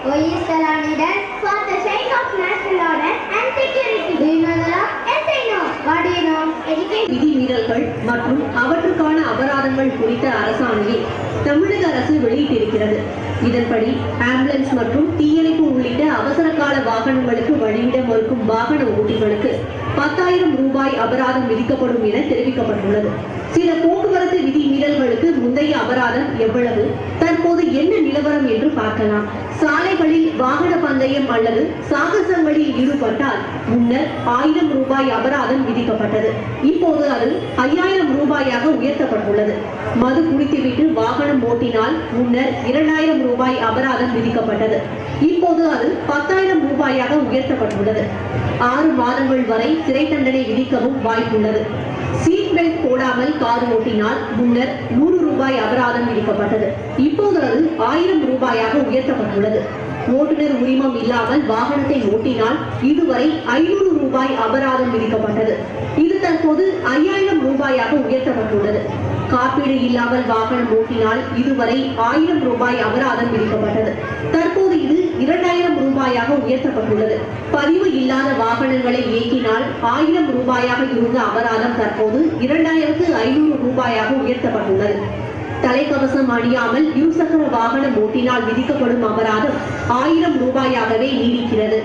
O is the law needed for the sake of national order and security? Do you know the law? Yes, I know. What do you know? Education. விதிமீறல்கள் மற்றும் அவற்றுக்கான அபராதங்கள் குறித்த அரசாணையை தமிழக அரசு வெளியிட்டிருக்கிறது. இதன்படி ambulance மற்றும் தீயணைப்பு உள்ளிட்ட அவசர கால வாகனங்களுக்கு வழிவிட மறுக்கும் வாகன ஓட்டிகளுக்கு 10,000 ரூபாய் அபராதம் விதிக்கப்படும் என தெரிவிக்கப்பட்டுள்ளது. சில போக்குவரத்து விதிமீறல்களுக்கு முந்தைய அபராதம் எவ்வளவு, தற்போது என்ன நிலவரம் என்று பார்க்கலாம். சாலைகளில் வாகன பந்தயம் அல்லது சாகசங்களில் ஈடுபட்டால் முன்னர் 1000 ரூபாய் அபராதம் விதிக்கப்பட்டது. இப்போது அது 5000 ரூபாயாக உயர்த்தப்பட்டுள்ளது. மது குடித்துவிட்டு வாகனம் ஓட்டினால் முன்னர் 2000 ரூபாய் அபராதம் விதிக்கப்பட்டது. இப்போது அது 10,000 ரூபாயாக உயர்த்தப்பட்டுள்ளது. 6 மாதங்கள் வரை சிறை தண்டனை விதிக்கவும் வாய்ப்புள்ளது. சீட் பெல்ட் போடாமல் கார் ஓட்டினால் முன்னர் 100 ரூபாய் அபராதம் விதிக்கப்பட்டது. இப்போது அது 1000 ரூபாயாக உயர்த்தப்பட்டுள்ளது. ஓட்டுநர் உரிமம் இல்லாமல் வாகனத்தை ஓட்டினால் இதுவரை 500 ரூபாய் அபராதம் விதிக்கப்பட்டது. இது தற்போது 5000 ரூபாயாக உயர்த்தப்பட்டுள்ளது. காப்பீடு இல்லாமல் வாகனம் ஓட்டினால் இதுவரை 1000 ரூபாய் அபராதம் விதிக்கப்பட்டது. தற்போது இது 2000 ரூபாயாக உயர்த்தப்பட்டுள்ளது. பதிவு இல்லாத வாகனங்களை இயக்கினால் 1000 ரூபாயாக இருந்த அபராதம் தற்போது 2500 ரூபாயாக உயர்த்தப்பட்டுள்ளது. தலைக்கவசம் அணியாமல் இருசக்கர வாகனம் ஓட்டினால் விதிக்கப்படும் அபராதம் 1000 ரூபாயாகவே நீடிக்கிறது.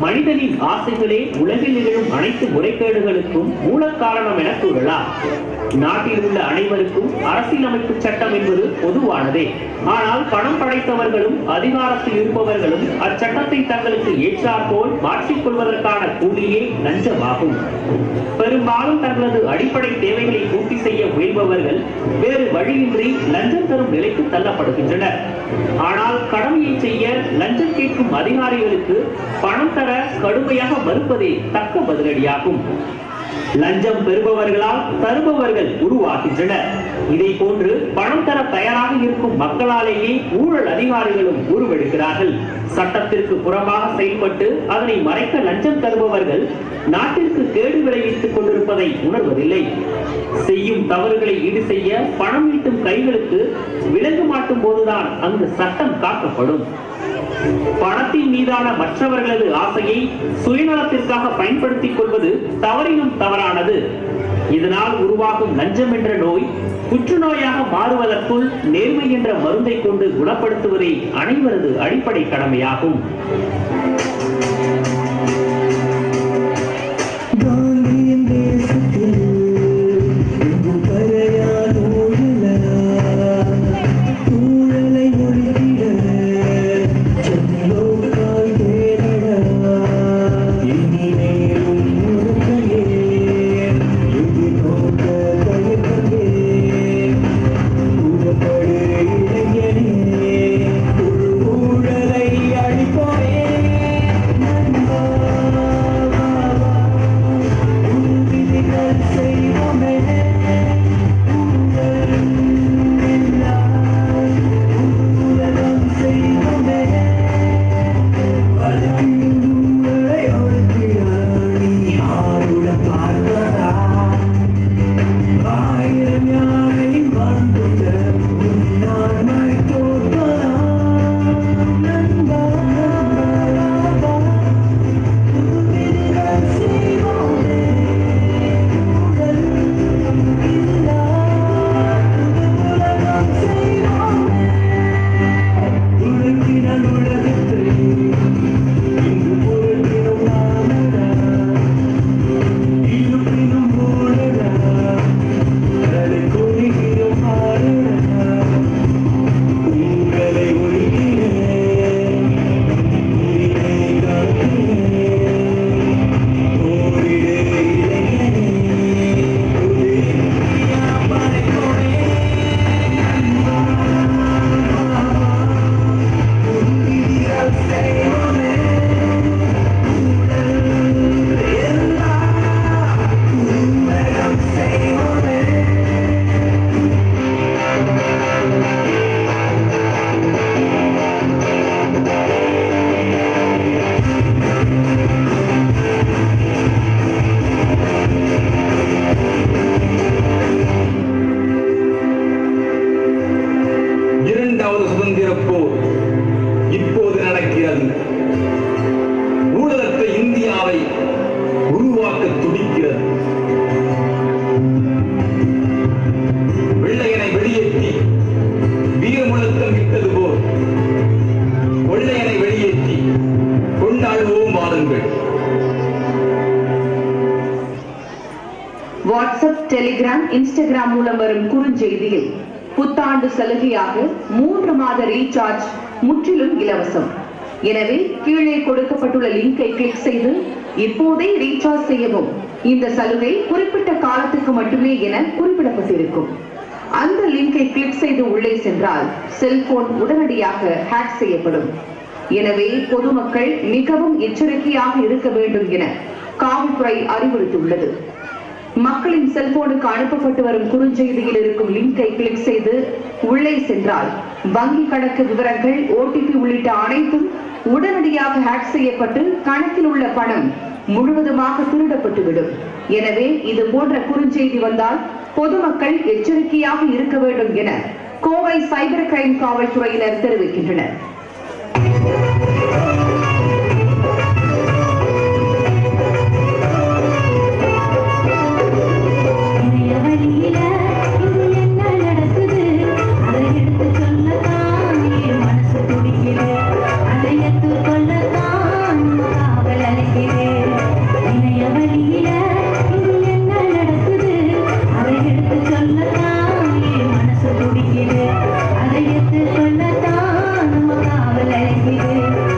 மனிதனின் ஆசைகளே உலகில் நிகழும் அனைத்து முறைகேடுகளுக்கும் மூல காரணம் என கூறலாம். நாட்டில் உள்ள அனைவருக்கும் அரசியலமைப்பு சட்டம் என்பது பொதுவானதே. ஆனால் பணம் படைத்தவர்களும் அதிகாரத்தில் இருப்பவர்களும் அச்சட்டத்தை தங்களுக்கு ஏற்றாற்போல் மாற்றிக்கொள்வதற்கான கூலியே லஞ்சமாகும். பெரும்பாலும் தங்களது அடிப்படை தேவைகளை பூர்த்தி செய்ய முயல்பவர்கள் வேறு வழியின்றி லஞ்சம் தரும் நிலைக்கு தள்ளப்படுகின்றனர். ஆனால் கடமையை செய்ய லஞ்சம் கேட்கும் அதிகாரிகளுக்கு பணம் தர கடுமையாக மறுப்பதே தக்க பதிலடியாகும். லஞ்சம் பெறுபவர்களால் தருபவர்கள் உருவாகின்றனர். இதை போன்று பணம் தர தயாராக இருக்கும் மக்களாலேயே ஊழல் அதிகாரிகளும் உருவெடுக்கிறார்கள். சட்டத்திற்கு புறம்பாக செயல்பட்டு அதனை மறைக்க லஞ்சம் தருபவர்கள் நாட்டிற்கு கேடு விளைவித்துக் கொண்டிருப்பதை உணர்வதில்லை. செய்யும் தவறுகளை ஈடு செய்ய பணம் ஈட்டும் கைகளுக்கு விலங்கு மாட்டும் போதுதான் அங்கு சட்டம் காக்கப்படும். பணத்தின் மீதான மற்றவர்களது ஆசையை சுயநலத்திற்காக பயன்படுத்திக் கொள்வது தவறினும் தவறானது. இதனால் உருவாகும் லஞ்சம் என்ற நோய் புற்றுநோயாக மாறுவதற்குள் நேர்மை என்ற மருந்தை கொண்டு குணப்படுத்துவதே அனைவரது அடிப்படை கடமையாகும். வாட்ஸ்அப், டெலிகிராம், இன்ஸ்டாகிராம் மூலம் வரும் குறுஞ்செய்தியில் புத்தாண்டு சலுகையாக 3 மாத ரீசார்ஜ் முற்றிலும் இலவசம். எனவே கீழே கொடுக்கப்பட்டுள்ள லிங்கை கிளிக் செய்து இப்போதே ரீசார்ஜ் செய்யவும். இந்த சலுகை குறிப்பிட்ட காலத்துக்கு மட்டுமே என குறிப்பிடப்பட்டிருக்கும். அந்த லிங்கை கிளிக் செய்து உள்ளே சென்றால் செல்போன் உடனடியாக ஹேக் செய்யப்படும். எனவே பொதுமக்கள் மிகவும் எச்சரிக்கையாக இருக்க வேண்டும் என காவல்துறை அறிவுறுத்தியுள்ளது. மக்களின் செல்போனுக்கு அனுப்பப்பட்டு வரும் குறுஞ்செய்தியில் இருக்கும் லிங்கை கிளிக் செய்து உள்ளே சென்றால் வங்கி கணக்கு விவரங்கள், OTP உள்ளிட்ட அனைத்தும் உடனடியாக ஹேக் செய்யப்பட்டு கணக்கில் உள்ள பணம் முழுவதுமாக திருடப்பட்டுவிடும். எனவே இது போன்ற குறுஞ்செய்தி வந்தால் பொதுமக்கள் எச்சரிக்கையாக இருக்க வேண்டும் என கோவை சைபர் கிரைம் காவல்துறையினர் தெரிவிக்கின்றனர். அதை எடுத்து சொல்லத்தான் நம்ம காவல் அழைக்கிறேன்.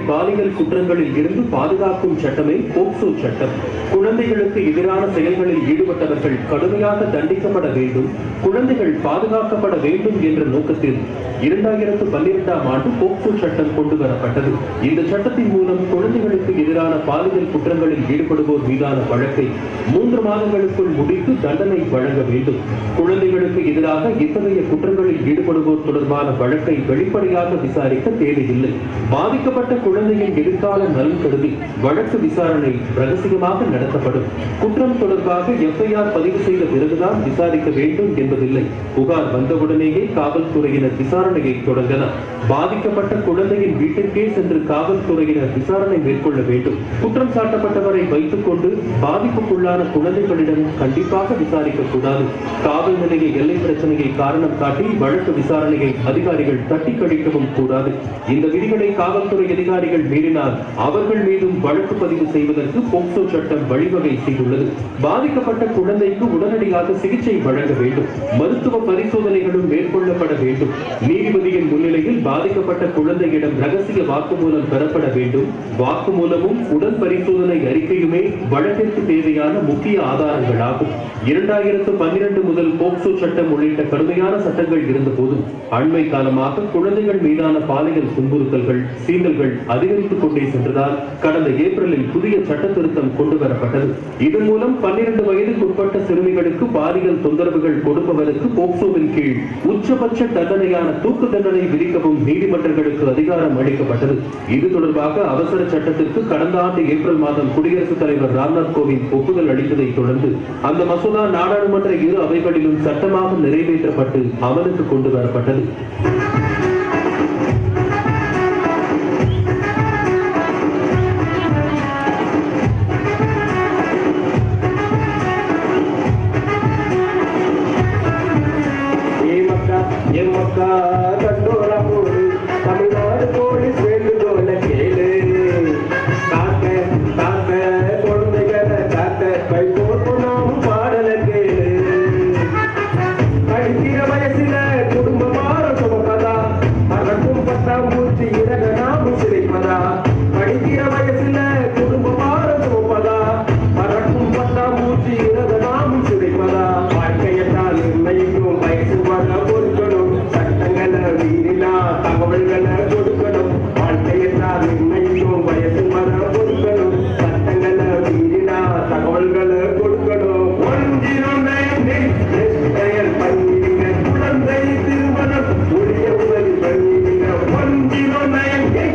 பாலியல் குற்றங்களில் இருந்து பாதுகாக்கும் சட்டமே போக்சோ சட்டம். குழந்தைகளுக்கு எதிரான செயல்களில் ஈடுபட்டவர்கள் கடுமையாக தண்டிக்கப்பட வேண்டும், குழந்தைகள் பாதுகாக்கப்பட வேண்டும் என்ற நோக்கத்தில் 2012ஆம் ஆண்டு போக்சோ சட்டம் கொண்டு வரப்பட்டது. இந்த சட்டத்தின் மூலம் குழந்தைகளுக்கு எதிரான பாலியல் குற்றங்களில் ஈடுபடுவோர் மீதான வழக்கை 3 மாதங்களுக்குள் முடித்து தண்டனை வழங்க வேண்டும். குழந்தைகளுக்கு எதிராக இத்தகைய குற்றங்களில் ஈடுபடுவோர் தொடர்பான வழக்கை வெளிப்படையாக விசாரிக்க தேவையில்லை. பாதிக்கப்பட்ட குழந்தையின் எதிர்கால நலன் கருதி வழக்கு விசாரணை ரகசியமாக நடத்தப்படும். குற்றம் தொடர்பாக FIR பதிவு செய்த பிறகுதான் விசாரிக்க வேண்டும் என்பதில்லை. புகார் வந்தவுடனேயே காவல்துறையினர் விசாரணையை தொடங்கினர். பாதிக்கப்பட்ட குழந்தையின் வீட்டிற்கே சென்று காவல்துறையினர் விசாரணை மேற்கொள்ள வேண்டும். குற்றம் சாட்டப்பட்டவரை வைத்துக் கொண்டு பாதிப்புக்குள்ளான குழந்தைகளிடம் கண்டிப்பாக விசாரிக்க கூடாது. காவல் நிலைய எல்லை பிரச்சனையை காரணம் காட்டி வழக்கு விசாரணையை அதிகாரிகள் தட்டி கழிக்கவும் கூடாது. இந்த விதிகளை காவல்துறை அதிகாரிகள் மீறினால் அவர்கள் மீதும் வழக்கு பதிவு செய்வதற்கு போக்சோ சட்டம் வழிவகை செய்துள்ளது. பாதிக்கப்பட்ட குழந்தைக்கு உடனடியாக சிகிச்சை வழங்க வேண்டும். மருத்துவ பரிசோதனைகளும் மேற்கொள்ளப்பட வேண்டும். நீதிபதியின் முன்னிலையில் பாதிக்கப்பட்ட குழந்தையிடம் ரகசிய வாக்குமூலம் பெறப்பட வேண்டும். வாக்குமூலமும் உடல் பரிசோதனை அறிக்கையுமே வழக்கிற்கு தேவையான முக்கிய ஆதாரங்களாகும். 2012 முதல் போக்சோ சட்டம் உள்ளிட்ட கடுமையான சட்டங்கள் இருந்த போதும் அண்மை காலமாக குழந்தைகள் மீதான பாலியல் துன்புறுத்தல்கள், சீண்டல்கள் அதிகரித்துக் கொண்டே சென்றதால் கடந்த ஏப்ரலில் புதிய சட்ட திருத்தம் கொண்டு வரப்பட்டது. இதன் மூலம் 12 வயதுக்குட்பட்ட சிறுமிகளுக்கு பாலியல் தொந்தரவுகள் கொடுப்பவருக்கு போக்சோவின் கீழ் உச்சபட்ச தண்டனையான தூக்கு தண்டனை விதிக்கவும் நீதிமன்றங்களுக்கு அதிகாரம் அளிக்கப்பட்டது. இது தொடர்பாக அவசர சட்டத்திற்கு கடந்த ஆண்டு ஏப்ரல் மாதம் குடியரசுத் தலைவர் ராம்நாத் கோவிந்த் ஒப்புதல் அளித்ததை தொடர்ந்து அந்த மசோதா நாடாளுமன்ற இரு அவைகளிலும் சட்டமாக நிறைவேற்றப்பட்டு அமலுக்கு கொண்டு வரப்பட்டது. தமிழ்நாடு போலீஸ் வேண்டுகோள கேளு, காக்க காக்க குழந்தைகளை காக்க கை போட்டு நாம் பாடல கேளு. படிக்கிற வயசுல குடும்பமான சுமப்பதா, மறக்கும் பட்டாம்பூச்சி இறக நாமும் சிரிப்பதா. படிக்கிற வயசுல குடும்பமான சுமப்பதா, மறக்கும் பட்டாம்பூச்சி இறக நாமும் சிரிப்பதா. வாழ்க்கையத்தான் நிர்ணயிக்கும் வயசு வர பொறுக்கணும், சட்டங்களை மீறினா தகவல்களை கொடுக்கணும். வாழ்க்கையத்தான் நிர்ணயிக்கும் வயசு வர பொறுக்கணும், சட்டங்களை மீறினா தகவல்களை கொடுக்கணும். 109 செயல் பண்ணிடுங்க, குழந்தை திருமணம் உரிய உதவி பண்ணிடுங்க. 109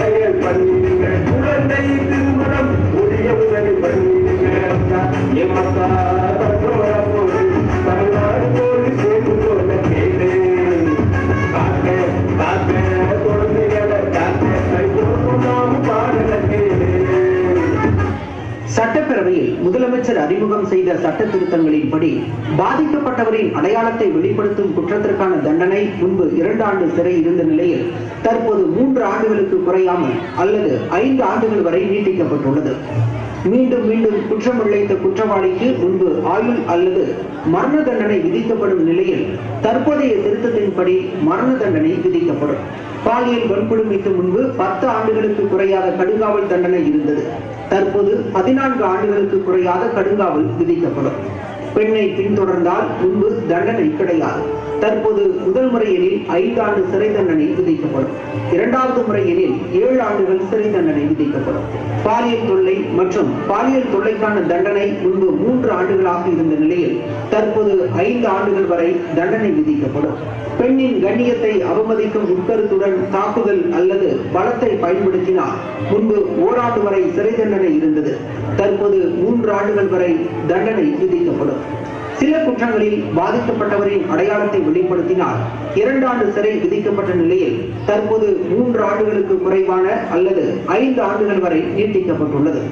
செயல் பண்ணிடுங்க, குழந்தை திருமணம் உரிய உதவி பண்ணிடுங்க. ஏமாத்தா தமிழ்நாடு போலீஸ் வேண்டுகோள கேளு, காக்க காக்க குழந்தைகளை காக்க கை போட்டு நாம் பாடல கேளு. சட்டப்பேரவையில் முதலமைச்சர் அறிமுகம் செய்த சட்ட திருத்தங்களின்படி பாதிக்கப்பட்டவரின் அடையாளத்தை வெளிப்படுத்தும் குற்றத்திற்கான தண்டனை முன்பு 2 ஆண்டு சிறை இருந்த நிலையில் தற்போது 3 ஆண்டுகளுக்கு குறையாமல் அல்லது 5 ஆண்டுகள் வரை நீட்டிக்கப்பட்டுள்ளது. மீண்டும் மீண்டும் குற்றம் இழைத்த குற்றவாளிக்கு முன்பு ஆயுள் அல்லது மரண தண்டனை விதிக்கப்படும் நிலையில் தற்போதைய திருத்தத்தின்படி மரண தண்டனை விதிக்கப்படும். பாலியல் வன்கொடுமைக்கு முன்பு 10 ஆண்டுகளுக்கு குறையாத கடுங்காவல் தண்டனை இருந்தது. தற்போது 14 ஆண்டுகளுக்கு குறையாத கடுங்காவல் விதிக்கப்படும். பெண்ணை பின்தொடர்ந்தால் முன்பு தண்டனை கிடையாது. தற்போது முதல் முறை எனில் 5 ஆண்டு சிறை தண்டனை விதிக்கப்படும். 2வது முறை எனில் 7 ஆண்டுகள் சிறை தண்டனை விதிக்கப்படும். பாலியல் தொல்லை மற்றும் பாலியல் தொல்லைக்கான தண்டனை முன்பு 3 ஆண்டுகளாக இருந்த நிலையில் தற்போது 5 ஆண்டுகள் வரை தண்டனை விதிக்கப்படும். பெண்ணின் கண்ணியத்தை அவமதிக்கும் உட்கருத்துடன் தாக்குதல் அல்லது பலத்தை பயன்படுத்தினால் முன்பு 1 ஆண்டு வரை சிறை தண்டனை இருந்தது. தற்போது 3 ஆண்டுகள் வரை தண்டனை விதிக்கப்படும். சில குற்றங்களில் பாதிக்கப்பட்டவரின் அடையாளத்தை வெளிப்படுத்தினால் 2 ஆண்டு சிறை விதிக்கப்பட்ட நிலையில் தற்போது 3 ஆண்டுகளுக்கு குறைவான அல்லது 5 ஆண்டுகள் வரை நீட்டிக்கப்பட்டுள்ளது.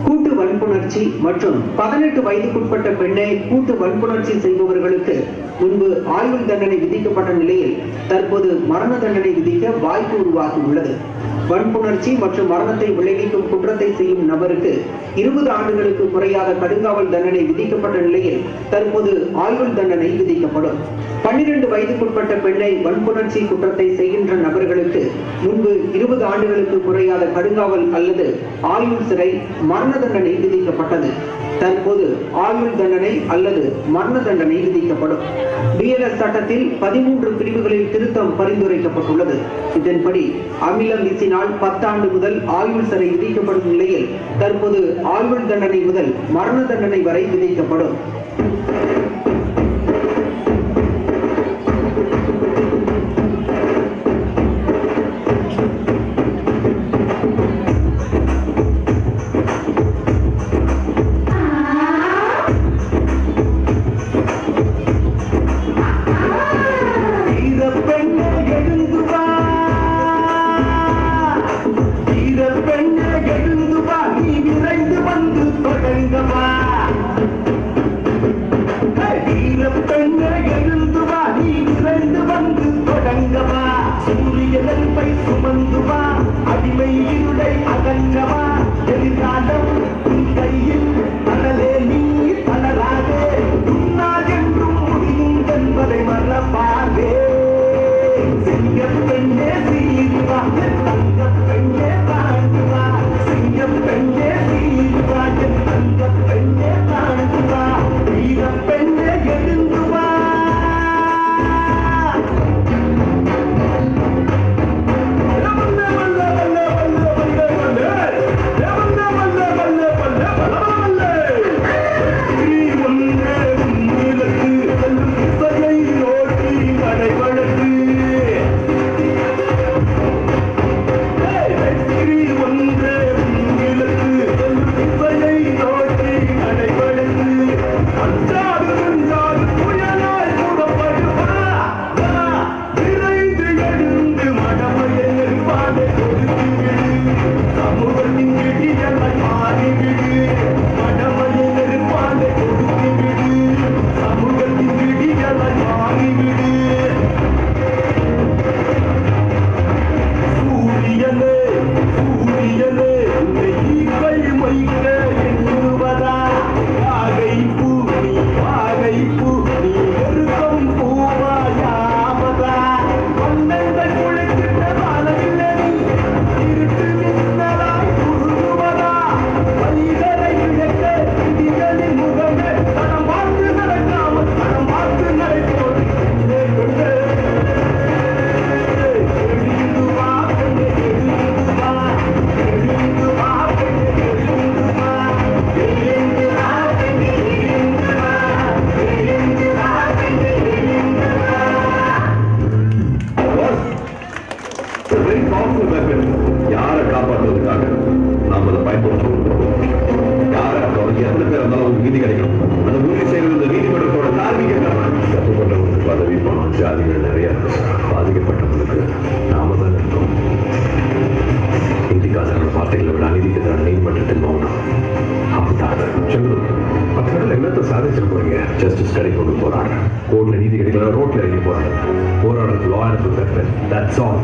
கூட்டு வன்புணர்ச்சி மற்றும் 18 வயதுக்குட்பட்ட பெண்ணை கூட்டு வன்புணர்ச்சி செய்பவர்களுக்கு முன்பு ஆயுள் தண்டனை விதிக்கப்பட்ட நிலையில் தற்போது மரண தண்டனை விதிக்க வாய்ப்பு உருவாகியுள்ளது. வன்புணர்ச்சி மற்றும் மரணத்தை விளைவிக்கும் குற்றத்தை செய்யும் நபருக்கு 20 ஆண்டுகளுக்கு குறையாத கடுங்காவல் தண்டனை விதிக்கப்பட்ட நிலையில் தற்போது ஆயுள் தண்டனை விதிக்கப்படும். 12 வயதுக்குட்பட்ட பெண்ணை வன்புணர்ச்சி குற்றத்தை செய்கின்ற நபர்களுக்கு முன்பு 20 ஆண்டுகளுக்கு குறையாத கடுங்காவல் அல்லது ஆயுள் சிறை மரண தண்டனை விதிக்கப்பட்டது. தற்போது ஆயுள் தண்டனை அல்லது மரண தண்டனை விதிக்கப்படும். BLS சட்டத்தில் 13 பிரிவுகளில் திருத்தம் பரிந்துரைக்கப்பட்டுள்ளது. இதன்படி அமிலம் வீசினால் 10 ஆண்டு முதல் ஆயுள் சிறை விதிக்கப்படும் நிலையில் தற்போது ஆயுள் தண்டனை முதல் மரண தண்டனை வரை விதிக்கப்படும். Justice கிடைக்கும் போராடுறேன். கோர்ட்ல நீதி கிடைக்கல, ரோட்ல இறங்கி போராடுறேன். போராடுறது law and that's all.